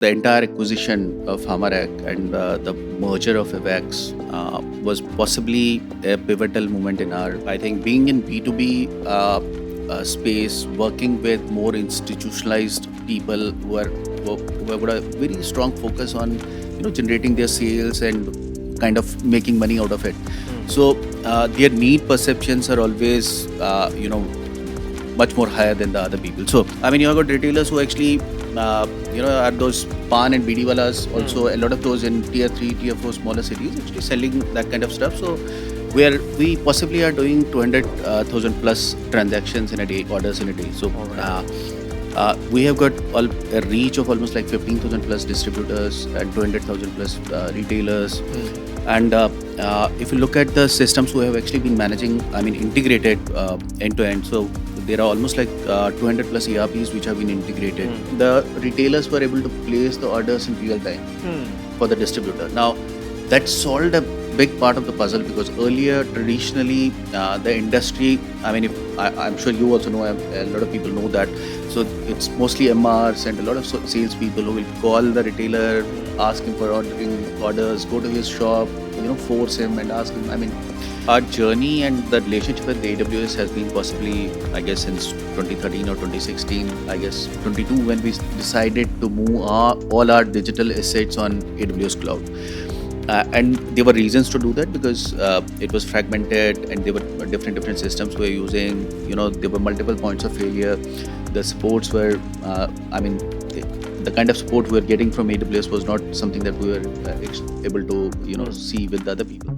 the entire acquisition of Hamarak and the merger of Avax was possibly a pivotal moment in our, I think, being in B2B space, working with more institutionalized people who have got a very strong focus on, generating their sales and kind of making money out of it. So their need perceptions are always, much more higher than the other people. So, I mean, you have got retailers who actually, are those pan and BD walas, also a lot of those in tier 3, tier 4 smaller cities actually selling that kind of stuff. So, where we possibly are doing 200,000 plus transactions in a day, orders in a day. So, we have got a reach of almost like 15,000 plus distributors and 200,000 plus retailers. And if you look at the systems we have actually been managing, I mean, integrated end to end. So there are almost like 200 plus ERPs which have been integrated. The retailers were able to place the orders in real time for the distributor. Now, that solved a big part of the puzzle because earlier, traditionally, the industry, I mean, I'm sure you also know, a lot of people know that. So it's mostly MRs and a lot of sales people who will call the retailer, ask him for orders, go to his shop, force him and ask him. I mean, our journey and the relationship with the AWS has been possibly, I guess, since 2013 or 2016, I guess 22, when we decided to move all our digital assets on AWS cloud. And there were reasons to do that because it was fragmented and there were different systems we were using. There were multiple points of failure. The supports were, the kind of support we were getting from AWS was not something that we were able to, see with the other people.